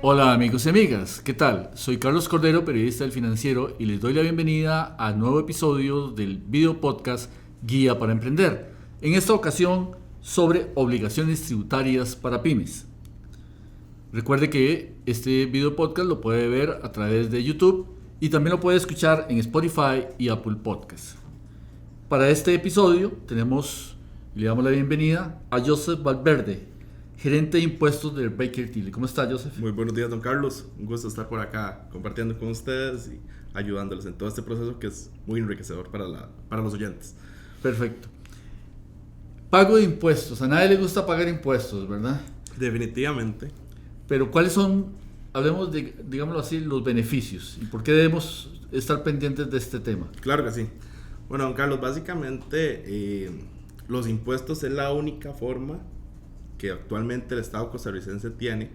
Hola amigos y amigas, ¿qué tal? Soy Carlos Cordero, periodista del Financiero, y les doy la bienvenida a nuevo episodio del video podcast Guía para Emprender. En esta ocasión sobre obligaciones tributarias para pymes. Recuerde que este video podcast lo puede ver a través de YouTube y también lo puede escuchar en Spotify y Apple Podcasts. Para este episodio le damos la bienvenida a Joseph Valverde, gerente de impuestos del Baker Tilly. ¿Cómo está, Joseph? Muy buenos días, don Carlos. Un gusto estar por acá compartiendo con ustedes y ayudándoles en todo este proceso que es muy enriquecedor para los oyentes. Perfecto. Pago de impuestos. A nadie le gusta pagar impuestos, ¿verdad? Definitivamente. Pero ¿cuáles son, hablemos de, digámoslo así, los beneficios? ¿Y por qué debemos estar pendientes de este tema? Claro que sí. Bueno, don Carlos, básicamente los impuestos es la única forma que actualmente el Estado costarricense tiene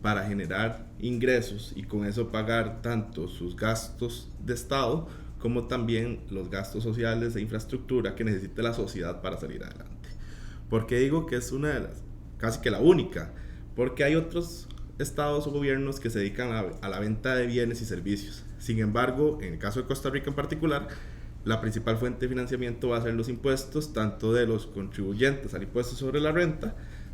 para generar ingresos y con eso pagar tanto sus gastos de Estado como también los gastos sociales e infraestructura que necesita la sociedad para salir adelante. ¿Por qué digo que es una de las, casi que la única? Porque hay otros estados o gobiernos que se dedican a la venta de bienes y servicios. Sin embargo, en el caso de Costa Rica en particular, la principal fuente de financiamiento va a ser los impuestos, tanto de los contribuyentes al impuesto sobre la renta,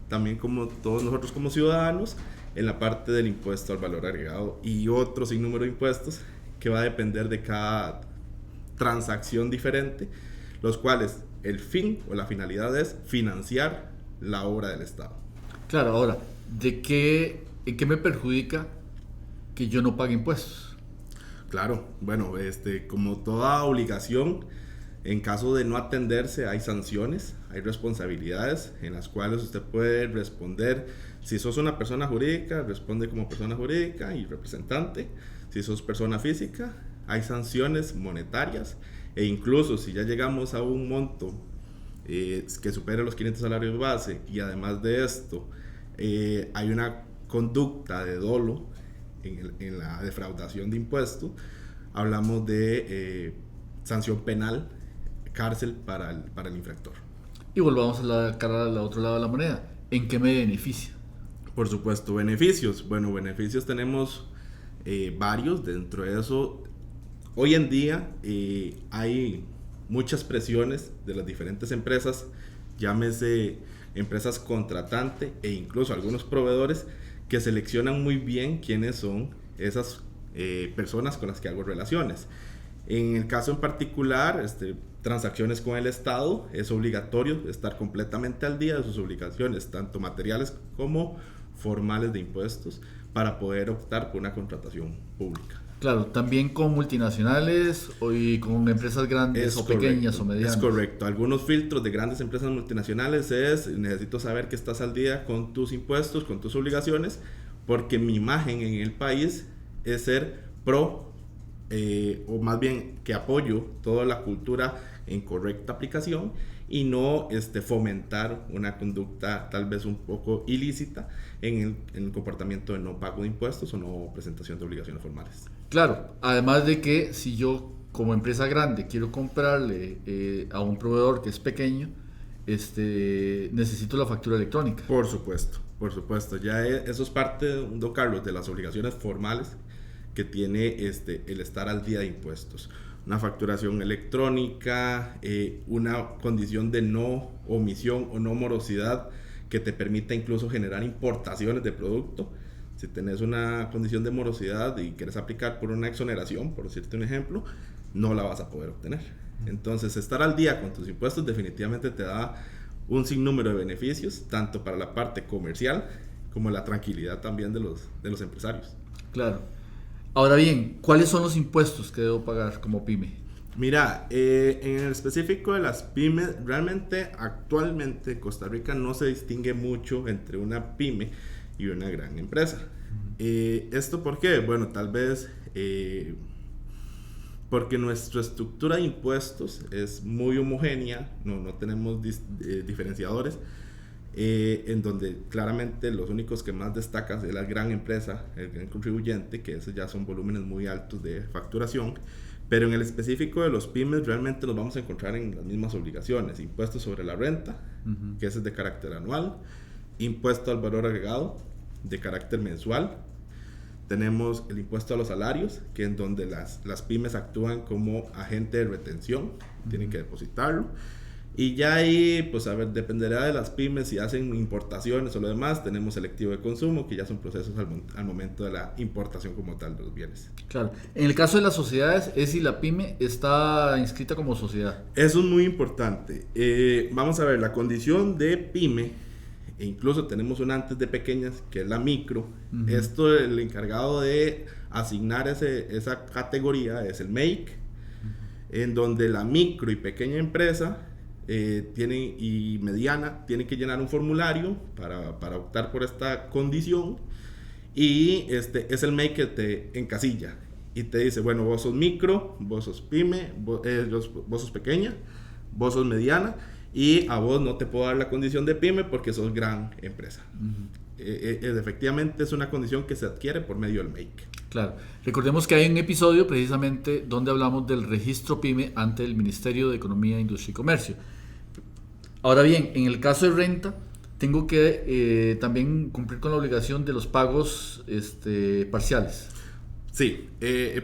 también como todos nosotros como ciudadanos, en la parte del impuesto al valor agregado y otro sinnúmero de impuestos que va a depender de cada transacción diferente, los cuales el fin o la finalidad es financiar la obra del Estado. Claro, ahora, ¿en qué me perjudica que yo no pague impuestos? Claro, bueno, como toda obligación, en caso de no atenderse hay sanciones, hay responsabilidades en las cuales usted puede responder. Si sos una persona jurídica, responde como persona jurídica y representante. Si sos persona física, hay sanciones monetarias e incluso si ya llegamos a un monto que supere los 500 salarios base y además de esto hay una conducta de dolo en la defraudación de impuestos, hablamos de sanción penal, cárcel para el infractor. Y volvamos a la cara al otro lado de la moneda. ¿En qué me beneficia? Por supuesto, beneficios. Bueno, beneficios tenemos varios. Dentro de eso, hoy en día hay muchas presiones de las diferentes empresas, llámese empresas contratantes e incluso algunos proveedores que seleccionan muy bien quiénes son esas personas con las que hago relaciones. En el caso en particular, transacciones con el Estado, es obligatorio estar completamente al día de sus obligaciones, tanto materiales como formales de impuestos, para poder optar por una contratación pública. Claro, también con multinacionales y con empresas grandes o pequeñas o medianas. Es correcto. Algunos filtros de grandes empresas multinacionales necesito saber que estás al día con tus impuestos, con tus obligaciones, porque mi imagen en el país es ser pro, o más bien que apoyo toda la cultura en correcta aplicación y no fomentar una conducta tal vez un poco ilícita en el comportamiento de no pago de impuestos o no presentación de obligaciones formales. Claro, además de que si yo como empresa grande quiero comprarle a un proveedor que es pequeño, necesito la factura electrónica. Por supuesto. Ya eso es parte, don Carlos, de las obligaciones formales que tiene el estar al día de impuestos. Una facturación electrónica, una condición de no omisión o no morosidad que te permita incluso generar importaciones de producto. Si tenés una condición de morosidad y quieres aplicar por una exoneración, por decirte un ejemplo, no la vas a poder obtener. Entonces, estar al día con tus impuestos definitivamente te da un sinnúmero de beneficios, tanto para la parte comercial como la tranquilidad también de los empresarios. Claro. Ahora bien, ¿cuáles son los impuestos que debo pagar como pyme? Mira, en el específico de las pymes, realmente actualmente en Costa Rica no se distingue mucho entre una pyme y una gran empresa. ¿Esto por qué? Bueno, tal vez porque nuestra estructura de impuestos es muy homogénea, no tenemos diferenciadores, en donde claramente los únicos que más destacan es la gran empresa, el gran contribuyente, que esos ya son volúmenes muy altos de facturación, pero en el específico de los pymes realmente nos vamos a encontrar en las mismas obligaciones: impuestos sobre la renta, que ese es de carácter anual, impuesto al valor agregado de carácter mensual, tenemos el impuesto a los salarios, que es donde las pymes actúan como agente de retención, tienen que depositarlo. Y ya ahí, pues a ver, dependerá de las pymes si hacen importaciones o lo demás. Tenemos selectivo de consumo, que ya son procesos al momento de la importación como tal de los bienes. Claro. En el caso de las sociedades, es si la pyme está inscrita como sociedad. Eso es muy importante. Vamos a ver, la condición de pyme, e incluso tenemos una antes de pequeñas, que es la micro. Uh-huh. Esto, el encargado de asignar esa categoría es el MEIC, en donde la micro y pequeña empresa y mediana tienen que llenar un formulario para optar por esta condición, y es el MEIC que te encasilla y te dice, bueno, vos sos micro, vos sos pyme, vos sos pequeña, vos sos mediana, y a vos no te puedo dar la condición de pyme porque sos gran empresa. Uh-huh. Efectivamente es una condición que se adquiere por medio del MEIC. Claro, recordemos que hay un episodio precisamente donde hablamos del registro PYME ante el Ministerio de Economía, Industria y Comercio. Ahora bien, en el caso de renta, tengo que también cumplir con la obligación de los pagos parciales. Sí,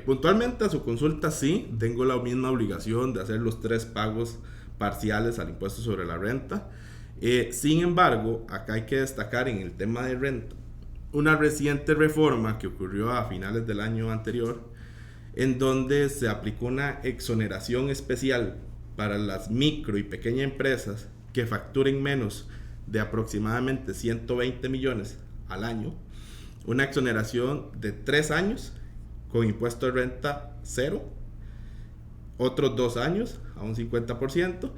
puntualmente a su consulta sí, tengo la misma obligación de hacer los 3 pagos parciales al impuesto sobre la renta. Sin embargo, acá hay que destacar en el tema de renta una reciente reforma que ocurrió a finales del año anterior, en donde se aplicó una exoneración especial para las micro y pequeñas empresas que facturen menos de aproximadamente 120 millones al año, una exoneración de 3 años con impuesto de renta 0, otros 2 años a un 50%,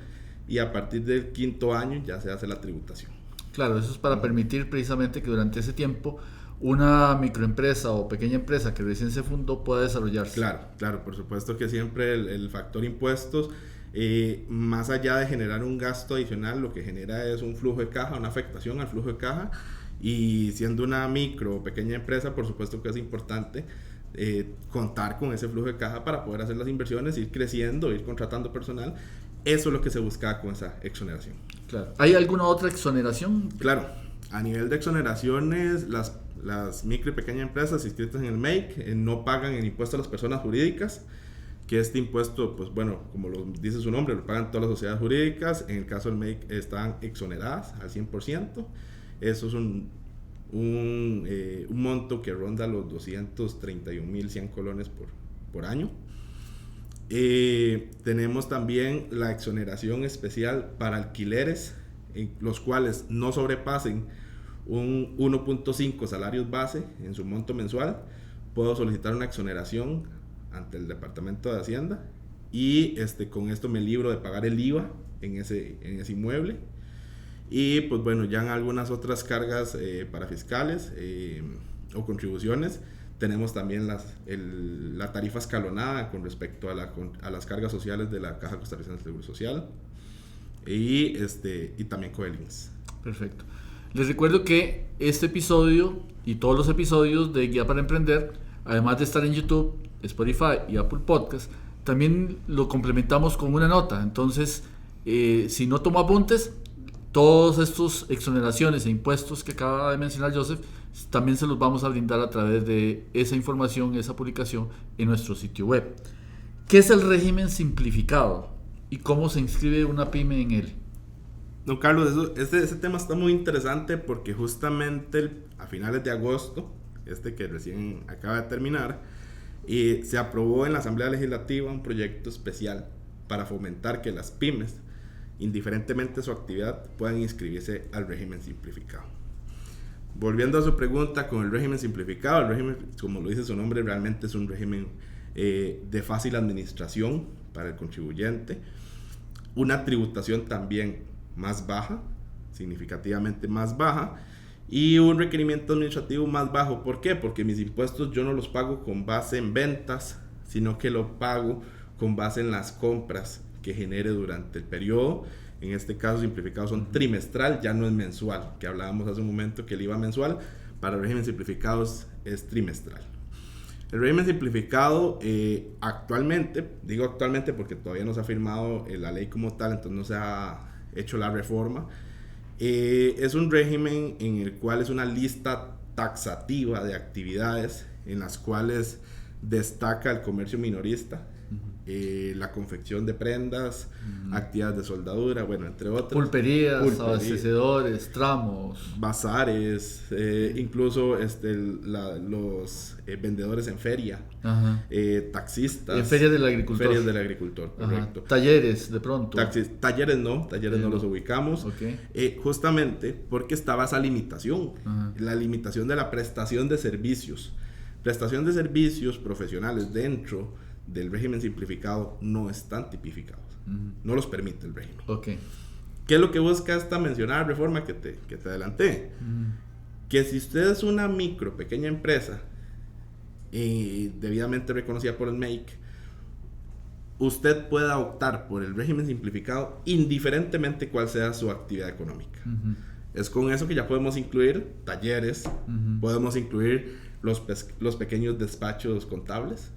y a partir del 5º año ya se hace la tributación. Claro, eso es para permitir precisamente que durante ese tiempo una microempresa o pequeña empresa que recién se fundó pueda desarrollarse. Claro, por supuesto que siempre el factor impuestos, más allá de generar un gasto adicional, lo que genera es un flujo de caja, una afectación al flujo de caja, y siendo una micro o pequeña empresa, por supuesto que es importante contar con ese flujo de caja para poder hacer las inversiones, ir creciendo, ir contratando personal. Eso es lo que se buscaba con esa exoneración. Claro. ¿Hay alguna otra exoneración? Claro, a nivel de exoneraciones, las micro y pequeñas empresas inscritas en el MEIC no pagan el impuesto a las personas jurídicas, que este impuesto, pues bueno, como lo dice su nombre, lo pagan todas las sociedades jurídicas. En el caso del MEIC están exoneradas al 100%. Eso es un monto que ronda los 231.100 colones por año. Tenemos también la exoneración especial para alquileres, en los cuales no sobrepasen un 1.5 salarios base en su monto mensual. Puedo solicitar una exoneración ante el Departamento de Hacienda, y con esto me libro de pagar el IVA en ese inmueble. Y pues bueno, ya en algunas otras cargas para fiscales o contribuciones, tenemos también la tarifa escalonada con respecto a las cargas sociales de la Caja Costarricense de Seguro Social, y también Coelins. Perfecto. Les recuerdo que este episodio y todos los episodios de Guía para Emprender, además de estar en YouTube, Spotify y Apple Podcast, también lo complementamos con una nota. Entonces, si no tomo apuntes, todos estos exoneraciones e impuestos que acaba de mencionar Joseph, también se los vamos a brindar a través de esa información, esa publicación en nuestro sitio web. ¿Qué es el régimen simplificado y cómo se inscribe una pyme en él? No, Carlos, ese tema está muy interesante porque justamente a finales de agosto, que recién acaba de terminar, se aprobó en la Asamblea Legislativa un proyecto especial para fomentar que las pymes, indiferentemente de su actividad, puedan inscribirse al régimen simplificado. Volviendo a su pregunta con el régimen simplificado, el régimen, como lo dice su nombre, realmente es un régimen de fácil administración para el contribuyente, una tributación también más baja, significativamente más baja, y un requerimiento administrativo más bajo. ¿Por qué? Porque mis impuestos yo no los pago con base en ventas, sino que lo pago con base en las compras que genere durante el periodo. En este caso simplificado son trimestral, ya no es mensual, que hablábamos hace un momento que el IVA mensual, para el régimen simplificado es trimestral. El régimen simplificado actualmente, digo actualmente porque todavía no se ha firmado la ley como tal, entonces no se ha hecho la reforma, es un régimen en el cual es una lista taxativa de actividades en las cuales destaca el comercio minorista, la confección de prendas, actividades de soldadura, bueno, entre otras. Pulperías, abastecedores, tramos. Bazares, incluso los vendedores en feria, taxistas. En ferias del agricultor. Ferias del agricultor, correcto. Talleres, de pronto. Talleres no los ubicamos. Okay. Justamente porque estaba esa limitación, la limitación de la prestación de servicios. Prestación de servicios profesionales dentro del régimen simplificado no están tipificados. No los permite el régimen. Okay. ¿Qué es lo que busca esta mencionada reforma que te adelanté? Que si usted es una pequeña empresa debidamente reconocida por el MEIC, usted pueda optar por el régimen simplificado indiferentemente cuál sea su actividad económica. Es con eso que ya podemos incluir talleres, podemos incluir los pequeños despachos contables,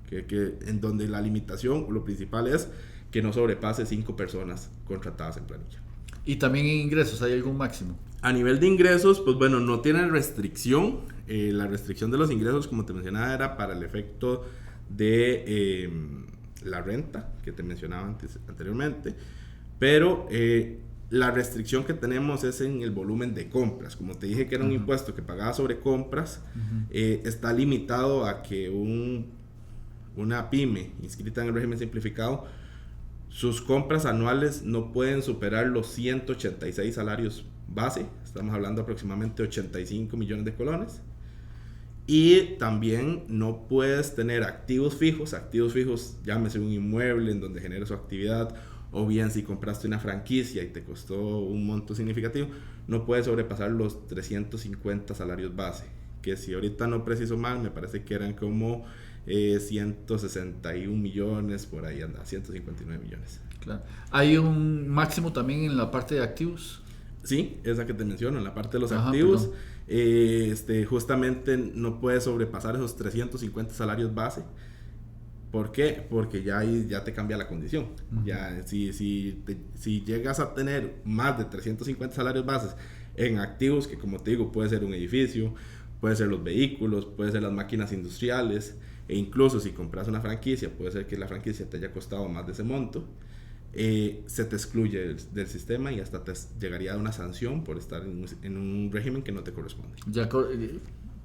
que en donde la limitación, lo principal es que no sobrepase 5 personas contratadas en planilla. ¿Y también en ingresos hay algún máximo? A nivel de ingresos, pues bueno, no tiene restricción. La restricción de los ingresos, como te mencionaba, era para el efecto de la renta, que te mencionaba anteriormente, pero la restricción que tenemos es en el volumen de compras. Como te dije que era un impuesto que pagaba sobre compras, está limitado a que una pyme inscrita en el régimen simplificado, sus compras anuales no pueden superar los 186 salarios base. Estamos hablando aproximadamente de 85 millones de colones. Y también no puedes tener activos fijos, llámese un inmueble en donde genere su actividad, o bien si compraste una franquicia y te costó un monto significativo, no puedes sobrepasar los 350 salarios base, que si ahorita no preciso mal, me parece que eran como 161 millones, por ahí anda, 159 millones. Claro. ¿Hay un máximo también en la parte de activos? Sí, esa que te menciono, en la parte de los activos, justamente no puedes sobrepasar esos 350 salarios base. ¿Por qué? Porque ya ahí ya te cambia la condición. Ya si llegas a tener más de 350 salarios bases en activos, que como te digo, puede ser un edificio, puede ser los vehículos, puede ser las máquinas industriales, e incluso si compras una franquicia, puede ser que la franquicia te haya costado más de ese monto, se te excluye del sistema y hasta te llegaría a una sanción por estar en un régimen que no te corresponde. Ya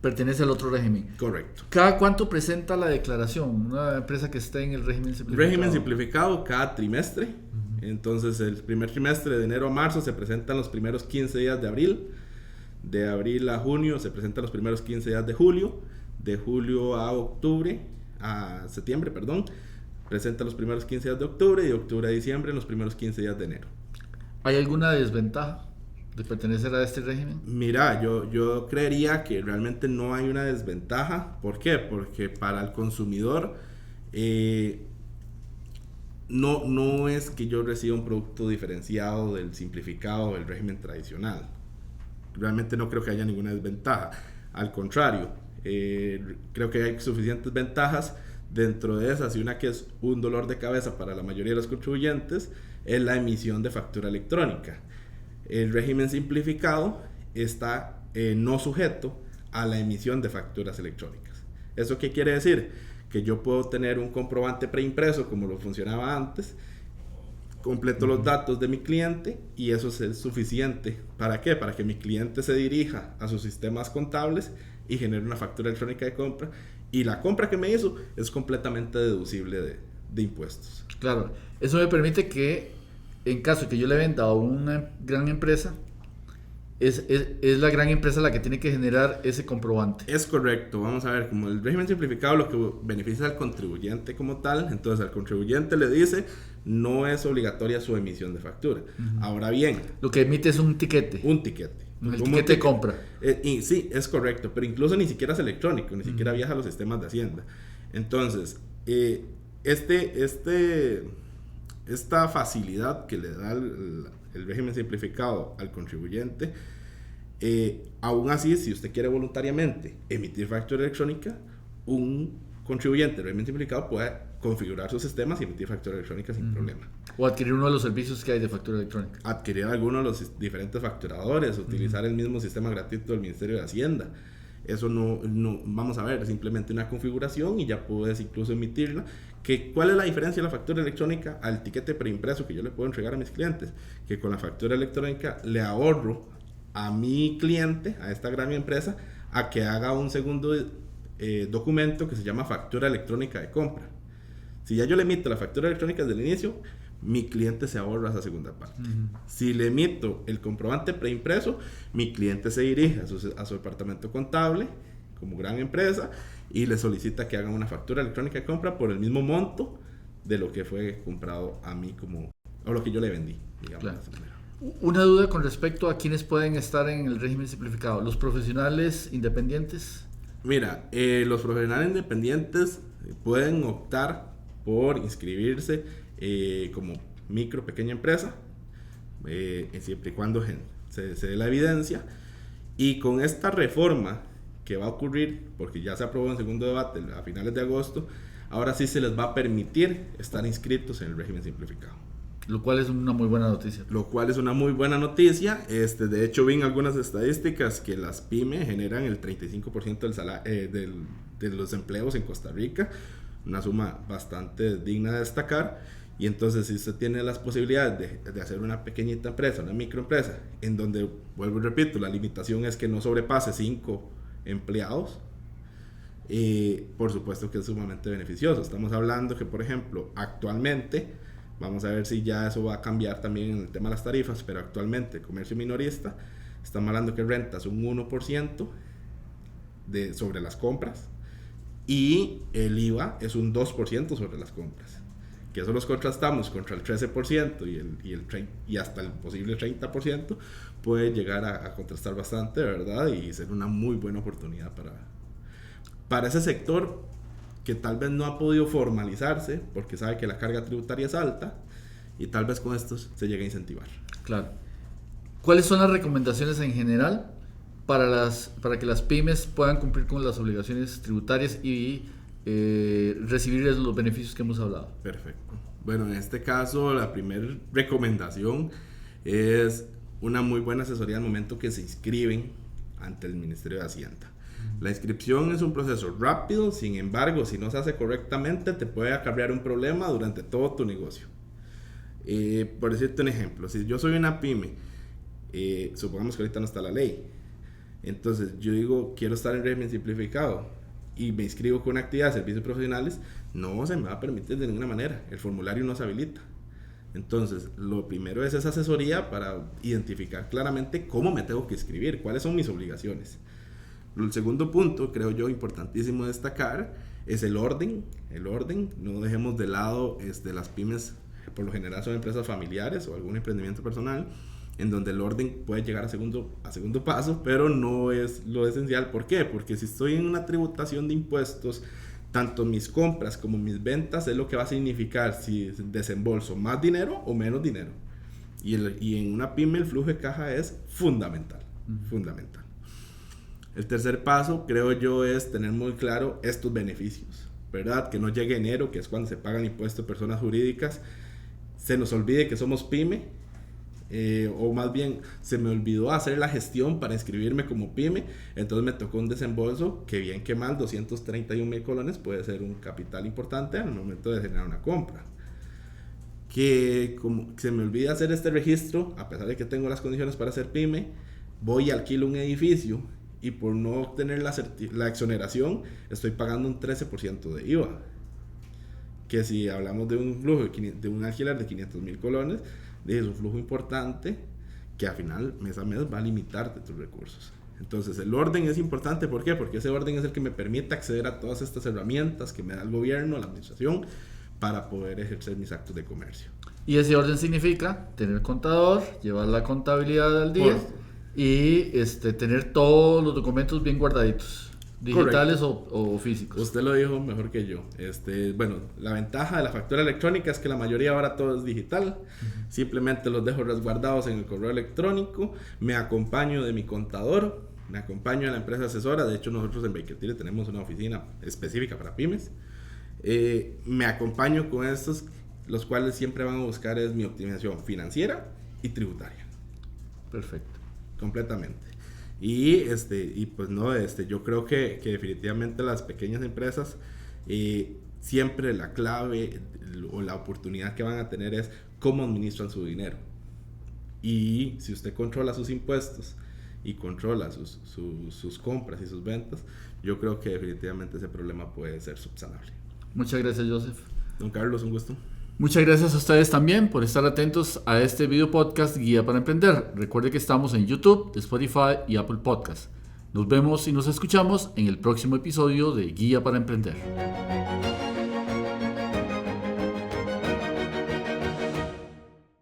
pertenece al otro régimen. Correcto. ¿Cada cuánto presenta la declaración una empresa que esté en el régimen simplificado? Régimen simplificado cada trimestre. Entonces el primer trimestre de enero a marzo se presentan los primeros 15 días de abril. De abril a junio se presentan los primeros 15 días de julio. De julio a septiembre, presenta los primeros 15 días de octubre, y de octubre a diciembre los primeros 15 días de enero. ¿Hay alguna desventaja de pertenecer a este régimen? Mira, yo creería que realmente no hay una desventaja. ¿Por qué? Porque para el consumidor no es que yo reciba un producto diferenciado del simplificado del régimen tradicional. Realmente no creo que haya ninguna desventaja. Al contrario, creo que hay suficientes ventajas. Dentro de esas, y una que es un dolor de cabeza para la mayoría de los contribuyentes, es la emisión de factura electrónica. El régimen simplificado está no sujeto a la emisión de facturas electrónicas. ¿Eso qué quiere decir? Que yo puedo tener un comprobante preimpreso como lo funcionaba antes, completo los datos de mi cliente, y eso es suficiente. ¿Para qué? Para que mi cliente se dirija a sus sistemas contables y genere una factura electrónica de compra, y la compra que me hizo es completamente deducible de impuestos. Claro, eso me permite que en caso de que yo le venda a una gran empresa, es la gran empresa la que tiene que generar ese comprobante. Es correcto. Vamos a ver, como el régimen simplificado lo que beneficia al contribuyente como tal, entonces al contribuyente le dice no es obligatoria su emisión de factura. Ahora bien, lo que emite es un tiquete. Un tiquete. El tiquete de compra. Y sí, es correcto, pero incluso ni siquiera es electrónico, ni siquiera viaja a los sistemas de Hacienda. Entonces, esta facilidad que le da el régimen simplificado al contribuyente, aún así, si usted quiere voluntariamente emitir factura electrónica, un contribuyente del régimen simplificado puede configurar sus sistemas y emitir factura electrónica sin problema. O adquirir uno de los servicios que hay de factura electrónica. Adquirir alguno de los diferentes facturadores, utilizar el mismo sistema gratuito del Ministerio de Hacienda. eso no vamos a ver, es simplemente una configuración y ya puedes incluso emitirla. ¿Cuál es la diferencia de la factura electrónica al tiquete preimpreso que yo le puedo entregar a mis clientes? Que con la factura electrónica le ahorro a mi cliente, a esta gran empresa, a que haga un segundo documento que se llama factura electrónica de compra. Si ya yo le emito la factura electrónica desde el inicio, mi cliente se ahorra esa segunda parte. Si le emito el comprobante preimpreso, mi cliente se dirige a su departamento contable como gran empresa y le solicita que haga una factura electrónica de compra por el mismo monto de lo que fue comprado a mí o lo que yo le vendí, digamos. Claro. Una duda con respecto a quienes pueden estar en el régimen simplificado. ¿Los profesionales independientes? Mira, los profesionales independientes pueden optar por inscribirse como micro, pequeña empresa, siempre y cuando se dé la evidencia. Y con esta reforma que va a ocurrir, porque ya se aprobó en segundo debate a finales de agosto, ahora sí se les va a permitir estar inscritos en el régimen simplificado. Lo cual es una muy buena noticia. De hecho, vi en algunas estadísticas que las pymes generan el 35% de los empleos en Costa Rica, una suma bastante digna de destacar. Y entonces, si usted tiene las posibilidades de hacer una pequeñita empresa, una microempresa, en donde, vuelvo y repito, la limitación es que no sobrepase 5 empleados, por supuesto que es sumamente beneficioso. Estamos hablando que, por ejemplo, actualmente, vamos a ver si ya eso va a cambiar también en el tema de las tarifas, pero actualmente el comercio minorista, estamos hablando que rentas un 1% sobre las compras y el IVA es un 2% sobre las compras. Que eso los contrastamos contra el 13% y hasta el posible 30%, puede llegar a contrastar bastante, ¿verdad? Y ser una muy buena oportunidad para ese sector que tal vez no ha podido formalizarse porque sabe que la carga tributaria es alta y tal vez con esto se llegue a incentivar. Claro. ¿Cuáles son las recomendaciones en general para que las pymes puedan cumplir con las obligaciones tributarias y recibir los beneficios que hemos hablado? Perfecto. Bueno, en este caso la primera recomendación es una muy buena asesoría al momento que se inscriben ante el Ministerio de Hacienda. La inscripción es un proceso rápido, sin embargo, si no se hace correctamente, te puede acarrear un problema durante todo tu negocio. Por decirte un ejemplo, si yo soy una pyme, supongamos que ahorita no está la ley, entonces yo digo, quiero estar en régimen simplificado y me inscribo con una actividad de servicios profesionales, no se me va a permitir de ninguna manera, el formulario no se habilita. Entonces, lo primero es esa asesoría para identificar claramente cómo me tengo que inscribir, cuáles son mis obligaciones. El segundo punto, creo yo, importantísimo destacar, es el orden. No dejemos de lado las pymes, por lo general son empresas familiares o algún emprendimiento personal, en donde el orden puede llegar a segundo paso, pero no es lo esencial. ¿Por qué? Porque si estoy en una tributación de impuestos, tanto mis compras como mis ventas es lo que va a significar si desembolso más dinero o menos dinero. Y en una pyme el flujo de caja es fundamental. El tercer paso, creo yo, es tener muy claro estos beneficios, ¿verdad? Que no llegue enero, que es cuando se pagan impuestos de personas jurídicas, se nos olvide que somos pyme, o más bien se me olvidó hacer la gestión para inscribirme como pyme, entonces me tocó un desembolso que bien que mal, 231,000 colones puede ser un capital importante al momento de generar una compra. Que como se me olvida hacer este registro, a pesar de que tengo las condiciones para ser pyme, voy y alquilo un edificio y por no obtener la exoneración estoy pagando un 13% de IVA. Que si hablamos de un flujo de un alquiler de 500,000 colones, es un flujo importante que al final mes a mes va a limitarte tus recursos. Entonces el orden es importante. ¿Por qué? Porque ese orden es el que me permite acceder a todas estas herramientas que me da el gobierno, la administración, para poder ejercer mis actos de comercio. Y ese orden significa tener contador, llevar la contabilidad al día y tener todos los documentos bien guardaditos, digitales o físicos. Usted lo dijo mejor que yo. Bueno, la ventaja de la factura electrónica es que la mayoría ahora todo es digital. Simplemente los dejo resguardados en el correo electrónico. Me acompaño de mi contador, me acompaño de la empresa asesora. De hecho, nosotros en Baker Tilly tenemos una oficina específica para pymes. Me acompaño con estos, los cuales siempre van a buscar es mi optimización financiera y tributaria. Perfecto. Completamente. Y pues no, yo creo que definitivamente las pequeñas empresas, siempre la clave o la oportunidad que van a tener es cómo administran su dinero. Y si usted controla sus impuestos y controla sus compras y sus ventas, yo creo que definitivamente ese problema puede ser subsanable. Muchas gracias, Joseph. Don Carlos, un gusto. Muchas gracias a ustedes también por estar atentos a este video podcast Guía para Emprender. Recuerde que estamos en YouTube, Spotify y Apple Podcast. Nos vemos y nos escuchamos en el próximo episodio de Guía para Emprender.